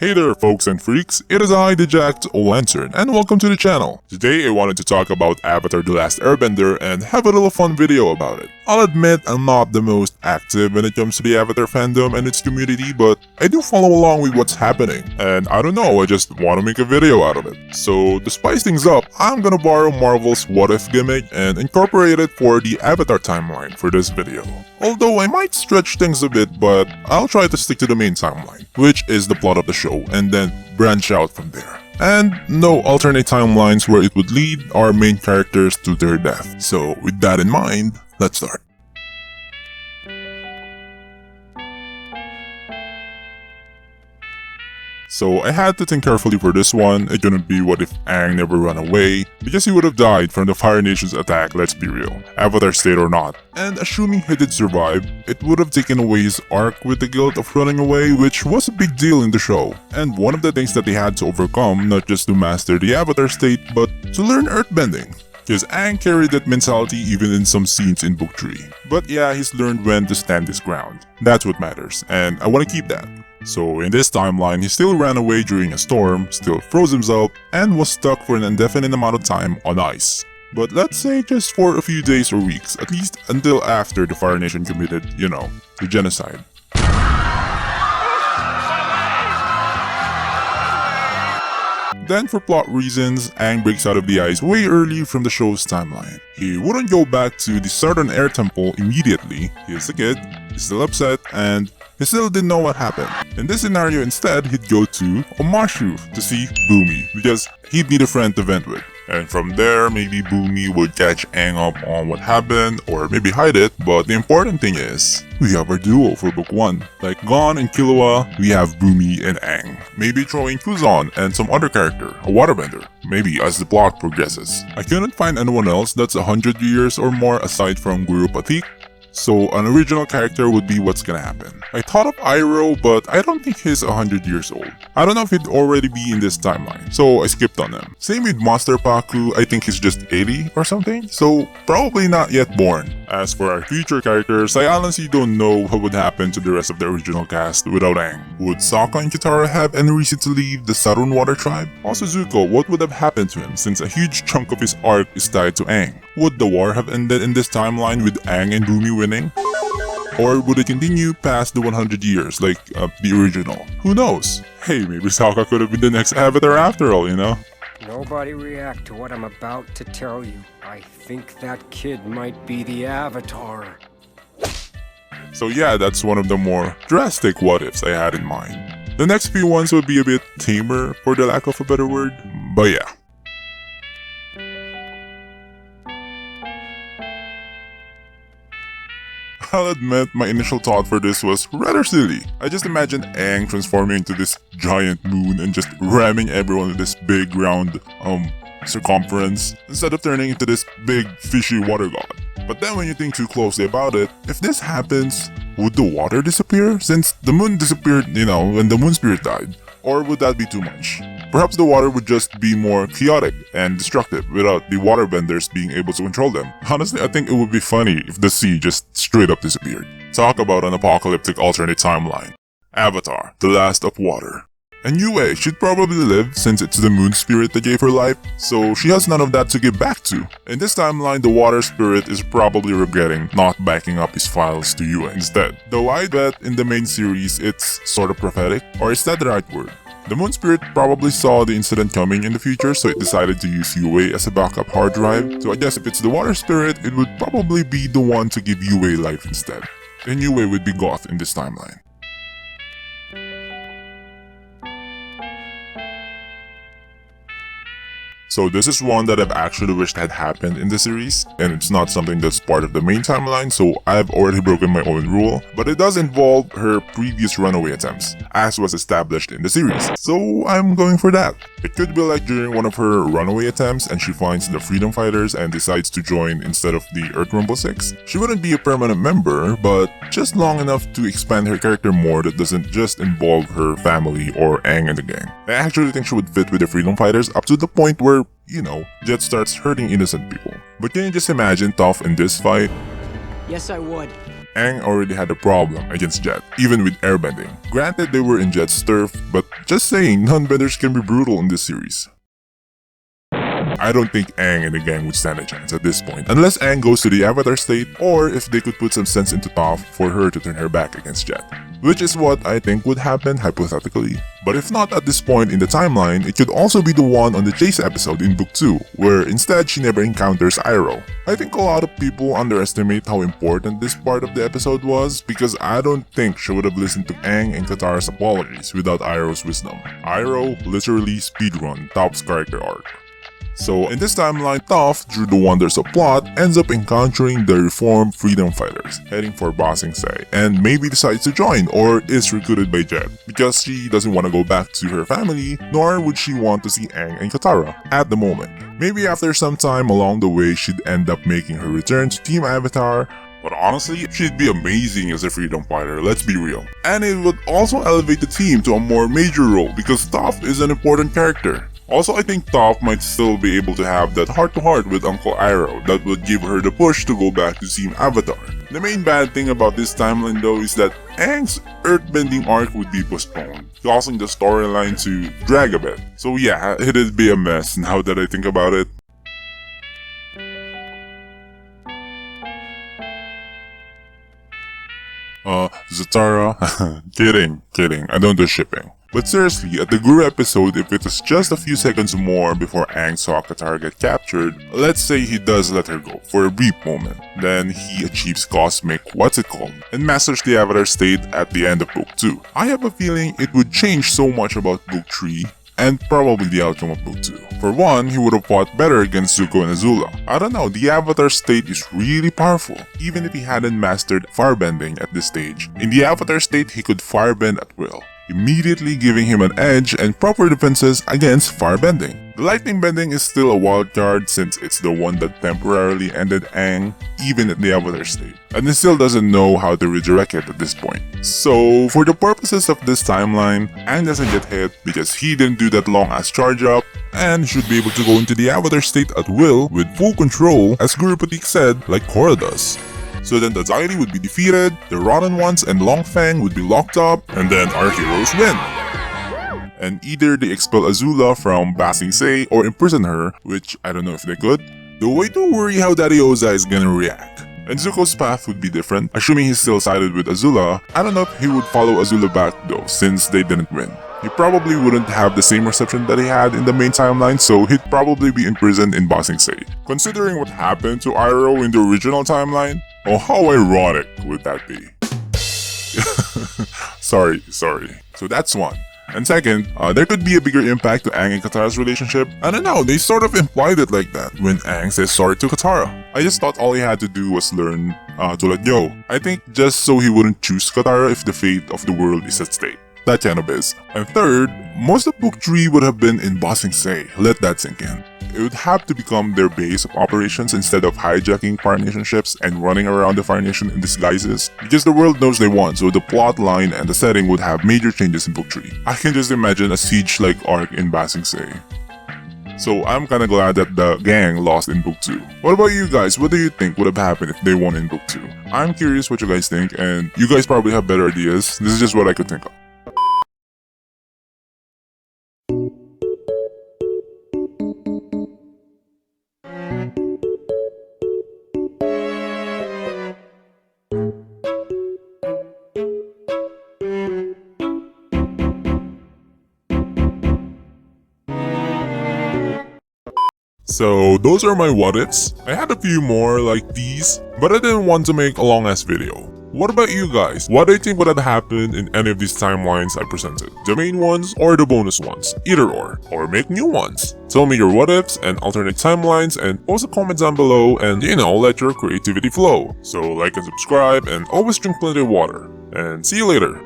Hey there folks and freaks, it is I, the Jacked Lantern, and welcome to the channel. Today I wanted to talk about Avatar The Last Airbender and have a little fun video about it. I'll admit I'm not the most active when it comes to the Avatar fandom and its community, but I do follow along with what's happening, and I don't know, I just want to make a video out of it. So to spice things up, I'm gonna borrow Marvel's What If gimmick and incorporate it for the Avatar timeline for this video. Although I might stretch things a bit, but I'll try to stick to the main timeline, which is the plot of the show, and then branch out from there. And no alternate timelines where it would lead our main characters to their death. So with that in mind, let's start. So I had to think carefully for this one. It couldn't be what if Aang never ran away, because he would have died from the Fire Nation's attack, let's be real, Avatar state or not. And assuming he did survive, it would have taken away his arc with the guilt of running away, which was a big deal in the show. And one of the things that they had to overcome, not just to master the Avatar state, but to learn earthbending. Because Aang carried that mentality even in some scenes in Book 3. But yeah, he's learned when to stand his ground. That's what matters, and I want to keep that. So in this timeline, he still ran away during a storm, still froze himself, and was stuck for an indefinite amount of time on ice. But let's say just for a few days or weeks, at least until after the Fire Nation committed, the genocide. Then for plot reasons, Aang breaks out of the ice way early from the show's timeline. He wouldn't go back to the Southern Air Temple immediately. He is a kid, he's still upset, and he still didn't know what happened. In this scenario instead, he'd go to Omashu to see Bumi because he'd need a friend to vent with. And from there, maybe Bumi would catch Aang up on what happened or maybe hide it, but the important thing is, we have our duo for book 1. Like Gon and Killua, we have Bumi and Aang. Maybe throw in Kuzan and some other character, a waterbender, maybe as the plot progresses. I couldn't find anyone else that's 100 years or more aside from Guru Pathik, so an original character would be what's gonna happen. I thought of Iroh, but I don't think he's 100 years old. I don't know if he'd already be in this timeline, so I skipped on him. Same with Master Paku, I think he's just 80 or something, so probably not yet born. As for our future characters, I honestly don't know what would happen to the rest of the original cast without Aang. Would Sokka and Katara have any reason to leave the Southern Water Tribe? Also Zuko, what would have happened to him since a huge chunk of his arc is tied to Aang? Would the war have ended in this timeline with Aang and Bumi winning? Or would it continue past the 100 years like the original? Who knows? Hey, maybe Sokka could have been the next Avatar after all, Nobody react to what I'm about to tell you. I think that kid might be the Avatar. So yeah, that's one of the more drastic what-ifs I had in mind. The next few ones would be a bit tamer, for the lack of a better word, but yeah. I'll admit my initial thought for this was rather silly. I just imagined Aang transforming into this giant moon and just ramming everyone with this big round circumference instead of turning into this big fishy water god. But then when you think too closely about it, if this happens, would the water disappear since the moon disappeared, when the moon spirit died? Or would that be too much? Perhaps the water would just be more chaotic and destructive without the waterbenders being able to control them. Honestly, I think it would be funny if the sea just straight up disappeared. Talk about an apocalyptic alternate timeline. Avatar, The Last of Water. And Yue should probably live since it's the moon spirit that gave her life, so she has none of that to give back to. In this timeline, the water spirit is probably regretting not backing up his files to Yue instead. Though I bet in the main series it's sort of prophetic, or is that the right word? The moon spirit probably saw the incident coming in the future, so it decided to use Yue as a backup hard drive. So I guess if it's the water spirit, it would probably be the one to give Yue life instead. Then Yue would be Goth in this timeline. So this is one that I've actually wished had happened in the series, and it's not something that's part of the main timeline, so I've already broken my own rule, but it does involve her previous runaway attempts, as was established in the series, so I'm going for that. It could be like during one of her runaway attempts and she finds the Freedom Fighters and decides to join instead of the Earth Rumble 6. She wouldn't be a permanent member, but just long enough to expand her character more that doesn't just involve her family or Aang and the gang. I actually think she would fit with the Freedom Fighters up to the point where Jet starts hurting innocent people. But can you just imagine Toph in this fight? Yes, I would. Aang already had a problem against Jet, even with airbending. Granted, they were in Jet's turf, but just saying, non-benders can be brutal in this series. I don't think Aang and the gang would stand a chance at this point, unless Aang goes to the Avatar state, or if they could put some sense into Toph for her to turn her back against Jet. Which is what I think would happen hypothetically. But if not at this point in the timeline, it could also be the one on the chase episode in Book 2, where instead she never encounters Iroh. I think a lot of people underestimate how important this part of the episode was, because I don't think she would have listened to Aang and Katara's apologies without Iroh's wisdom. Iroh literally speedrun Toph's character arc. So in this timeline, Toph, through the wonders of plot, ends up encountering the reformed freedom fighters, heading for Ba Sing Se, and maybe decides to join or is recruited by Jet, because she doesn't want to go back to her family, nor would she want to see Aang and Katara at the moment. Maybe after some time along the way, she'd end up making her return to Team Avatar. But honestly, she'd be amazing as a freedom fighter, let's be real. And it would also elevate the team to a more major role because Toph is an important character. Also, I think Toph might still be able to have that heart-to-heart with Uncle Iroh that would give her the push to go back to Team Avatar. The main bad thing about this timeline though is that Aang's earthbending arc would be postponed, causing the storyline to drag a bit. So yeah, it'd be a mess now that I think about it. Zatara, kidding, I don't do shipping. But seriously, at the Guru episode, if it was just a few seconds more before Aang saw Katara get captured, let's say he does let her go for a brief moment, then he achieves cosmic and masters the Avatar state at the end of Book 2. I have a feeling it would change so much about Book 3, and probably the outcome of Book 2. For one, he would have fought better against Zuko and Azula. I don't know, the Avatar state is really powerful, even if he hadn't mastered firebending at this stage. In the Avatar state, he could firebend at will, immediately giving him an edge and proper defenses against firebending. The lightning bending is still a wild card since it's the one that temporarily ended Aang even at the Avatar state, and he still doesn't know how to redirect it at this point. So for the purposes of this timeline, Aang doesn't get hit because he didn't do that long ass charge up and should be able to go into the Avatar state at will with full control, as Guru Patik said, like Korra does. So then the Zairi would be defeated, the Ronin ones and Long Fang would be locked up, and then our heroes win. And either they expel Azula from Ba Sing Se or imprison her, which I don't know if they could. Though I do worry how Daddy Ozai is gonna react. And Zuko's path would be different, assuming he's still sided with Azula. I don't know if he would follow Azula back though, since they didn't win. He probably wouldn't have the same reception that he had in the main timeline, so he'd probably be imprisoned in Ba Sing Se. Considering what happened to Iroh in the original timeline, oh, how ironic would that be? Sorry. So that's one. And second, there could be a bigger impact to Aang and Katara's relationship. I don't know, they sort of implied it like that when Aang says sorry to Katara. I just thought all he had to do was learn to let go. I think just so he wouldn't choose Katara if the fate of the world is at stake. That kind of is. And third, most of Book 3 would have been in Ba Sing Se. Let that sink in. It would have to become their base of operations instead of hijacking Fire Nation ships and running around the Fire Nation in disguises, because the world knows they won, so the plot line and the setting would have major changes in Book 3. I can just imagine a siege-like arc in Ba Sing Se. So I'm kinda glad that the gang lost in Book 2. What about you guys? What do you think would have happened if they won in Book 2? I'm curious what you guys think, and you guys probably have better ideas. This is just what I could think of. So those are my what ifs. I had a few more like these, but I didn't want to make a long ass video. What about you guys? What do you think would have happened in any of these timelines I presented? The main ones or the bonus ones? Either or make new ones. Tell me your what ifs and alternate timelines and post a comment down below and let your creativity flow. So like and subscribe and always drink plenty of water. And see you later.